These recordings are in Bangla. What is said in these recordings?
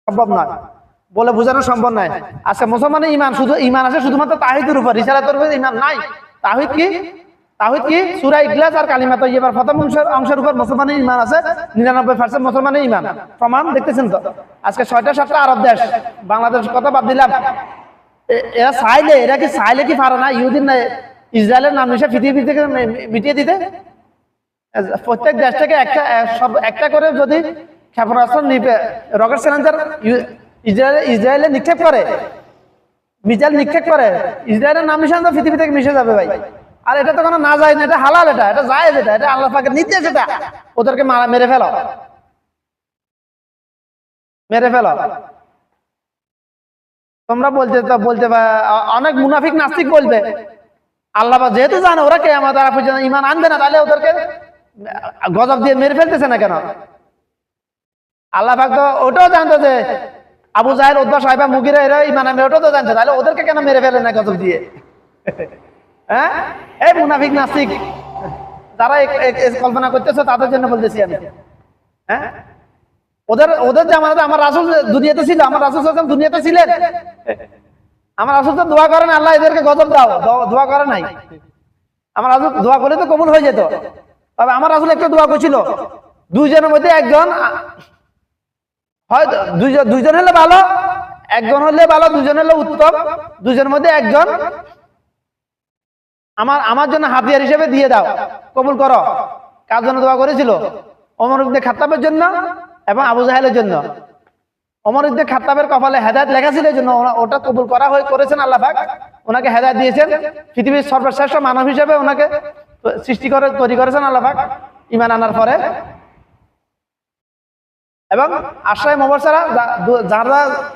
সম্ভব নয়, বলে বোঝানো সম্ভব নয়। আচ্ছা, মুসলমানের ঈমান শুধু ঈমান আছে শুধুমাত্র তাওহীদের উপর, রিসালাতের উপর ঈমান নাই। তাওহীদ কি? তাওহীদ কি? সূরা ইখলাস আর কালিমা তাইয়্যিবার প্রথম অংশের উপর মুসলমানের ঈমান আছে, 99% মুসলমানের ঈমান। প্রমাণ দেখতেছেন তো। আজকে 6টা 7টা আরব দেশ, বাংলাদেশ কথা বাদ দিলাম, এরা চাইলে, এরা কি চাইলে কি পারে না ইহুদিন না ইসরায়েলের নাম নিশে পৃথিবী থেকে মিটিয়ে দিতে? প্রত্যেক দেশ থেকে একটা করে যদি ক্ষেপণাস্ত্র রকেট চ্যালেঞ্জার ইসরায়েলে নিক্ষেপ করে, মিসাইল নিক্ষেপ করে, ইসরায়েলের নাম নিশান তো পৃথিবী থেকে মিশে যাবে ভাই। আর এটা তো কোনো না যায় না, এটা হালাল, এটা যায়, এটা আল্লাহ পাকের নির্দেশ, এটা ওদেরকে মেরে ফেলো, মেরে ফেলো। তোমরা বলতে অনেক মুনাফিক নাস্তিক বলবে আল্লাহ যেহেতু জানে ওরা কিয়ামত দ্বারা পর্যন্ত ঈমান আনবে না, তাহলে ওদেরকে গজব দিয়ে মেরে ফেলতেছে না কেন? আল্লাহ পাক তো ওটাও জানতো যে আবু জাহেল, উতবা, সাইবা, মুগীরা এরা ঈমান আনবে, ওটাও তো জানতো, তাহলে ওদেরকে কেন মেরে ফেলে না গজব দিয়ে? হ্যাঁ, এই মুনাফিক নাস্তিক যারা কল্পনা করতেছে তাদের জন্য বলতেছি আমি। হ্যাঁ, ওদের জামানাতে আমার রাসূল দুনিয়াতে ছিল, আমার রাসূল সাল্লাল্লাহু আলাইহি ওয়াসাল্লাম দুনিয়াতে ছিলেন। আমার রাসূল তো দোয়া করেন আল্লাহ এদেরকে গজব দাও, দোয়া করে নাই। আমার রাসূল দোয়া করলে তো কবুল হয়ে যেত। তবে আমার রাসূল একটা দোয়া করেছিল, দুইজনের মধ্যে একজন, হয় দুইজন হলে ভালো, একজন হলে ভালো, দুইজন হলে উত্তম, দুইজনের মধ্যে একজন আমার জন্য হাতিয়ার হিসেবে দিয়ে দাও, কবুল করো। কার জন্য দোয়া করেছিল? ওমর ইবনে খাত্তাবের জন্য এবং আবু জাহেলের জন্য। ওমর ইবনে খাত্তাবের কপালে হেদায়েত লেখা ছিল, এই জন্য ওটা কবুল করেছেন আল্লাহ পাক, ওনাকে হেদায়েত দিয়েছেন, পৃথিবীর সর্বশ্রেষ্ঠ মানব হিসেবে ওনাকে তৈরি করেছেন আল্লাহ পাক ঈমান আনার পরে। এবং আশরায়ে মুবাশশারা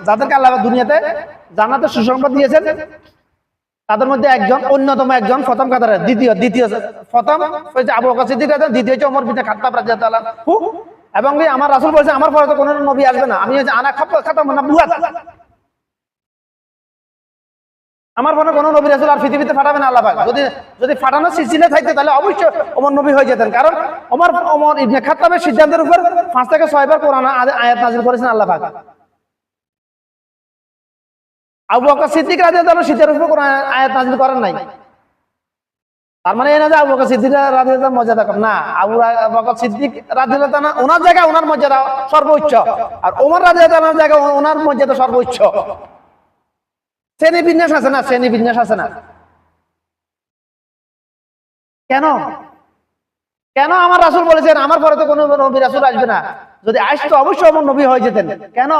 যাদেরকে আল্লাহ দুনিয়াতে জান্নাতের সুসংবাদ দিয়েছেন, তাদের মধ্যে একজন, অন্যতম একজন, প্রথম কাতারে, দ্বিতীয় প্রথম হচ্ছে আবু বকর সিদ্দিক রাদিয়াল্লাহু, দ্বিতীয় হচ্ছে ওমর বিন খাত্তাব রাদিয়াল্লাহু আনহু। এবং আমার রাসূল বলেছে আমার পরে তো কোনো নবী আসবে না, আমি আনা খাতামুন নবুওয়াত, আমার পরে কোনো নবী রাসূল আর পৃথিবীতে পাঠাবে না আল্লাহ পাক। যদি পাঠানোর সিলসিলা থাকতো তাহলে অবশ্যই ওমর নবী হয়ে যেতেন, কারণ ওমর ইবনে খাত্তাবের সিদ্ধান্তের উপর 5 থেকে 6 বার কোরআন আয়াত নাযিল করেছেন আল্লাহ পাক। আবু বকর সিদ্দিক রাদিয়াল্লাহু আনহু সিদ্ধান্তের উপর কোরআন আয়াত নাযিল করেন নাই। তার মানে এই না যে আবু বকর সিদ্দিক রাদিয়াল্লাহু আনহু মর্যাদা কম, না, আবু বকর সিদ্দিক রাদিয়াল্লাহু আনহু ওনার জায়গায় ওনার মর্যাদা সর্বোচ্চ, আর ওমর রাদিয়াল্লাহু আনহুর জায়গায় ওনার মর্যাদা সর্বোচ্চ। শ্রেণী বিন্যাস আছে না, শ্রেণী বিন্যাস আছে না। কেন কেন আমার রাসূল বলেছেন আমার পরে তো কোনো নবী রাসূল আসবে না, যদি আসতো অবশ্যই ওমর নবী হয়ে যেতেন, কেন?